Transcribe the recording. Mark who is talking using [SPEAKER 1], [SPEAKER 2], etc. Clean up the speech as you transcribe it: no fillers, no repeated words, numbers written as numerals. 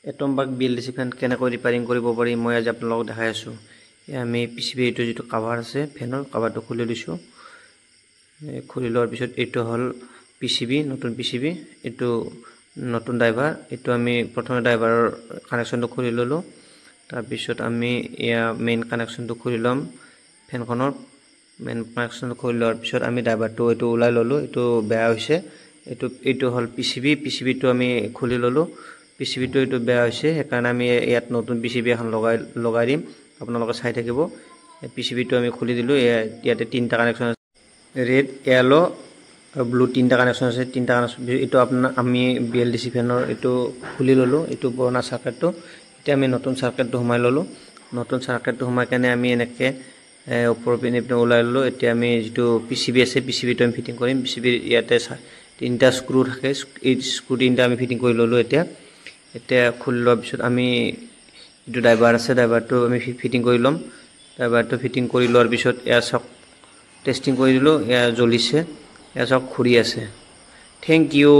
[SPEAKER 1] Atom বাগ BLDC ফেন কেনেকৈ repairing কৰিব পাৰি মই আজি আপোনালোকক দেখাই আছোঁ। আমি PCB এইটো যিটো কভাৰ আছে ফেনৰ কভাৰটো খুলি দিছোঁ। খুলি লোৱাৰ পিছত এইটো হ'ল PCB নতুন PCB, এইটো নতুন ড্ৰাইভাৰ। এইটো আমি প্ৰথমে ড্ৰাইভাৰৰ কানেকশ্যনটো খুলি ল'লোঁ। তাৰপিছত আমি মেইন কানেকশ্যনটো খুলি ল'ম। ফেনখনৰ মেইন কানেকশ্যনটো খুলি লোৱাৰ পিছত আমি ড্ৰাইভাৰটো এইটো ওলাই ল'লোঁ। এইটো বেয়া হৈছে। এইটো হ'ল PCBটো আমি খুলি ল'লোঁ। PCBটো এইটো বেয়া হৈছে, সেইকাৰণে আমি ইয়াত নতুন PCB এখন লগাই দিম। আপোনালোকে চাই থাকিব। PCBটো আমি খুলি দিলোঁ। ইয়াতে তিনিটা কানেকশ্যন আছে, ৰেড, য়েলো আৰু ব্লু তিনিটা কানেকশ্যন আছে। তিনিটা কানেকশ্যন এইটো আমি BLDC ফেনৰ এইটো খুলি ল'লোঁ। এইটো পুৰণা চাৰ্কিটটো। এতিয়া আমি নতুন চাৰ্কিটটো সোমাই ল'লোঁ। নতুন চাৰ্কিটটো সোমাই কেনে আমি এনেকৈ ওপৰৰ পিনে ওলাই ল'লোঁ। এতিয়া আমি যিটো PCB আছে PCBটো আমি ফিটিং কৰিম। PCB ইয়াতে তিনিটা স্ক্ৰু থাকে, এই স্ক্ৰু তিনিটা আমি ফিটিং কৰি ল'লোঁ। এতিয়া খুলি লোৱাৰ পিছত আমি যিটো ড্ৰাইভাৰ আছে ড্ৰাইভাৰটো আমি ফিটিং কৰি ল'ম। ড্ৰাইভাৰটো ফিটিং কৰি লোৱাৰ পিছত এয়া চাওক টেষ্টিং কৰি দিলোঁ, এয়া জ্বলিছে, এয়া চাওক ঘূৰি আছে। Thank U.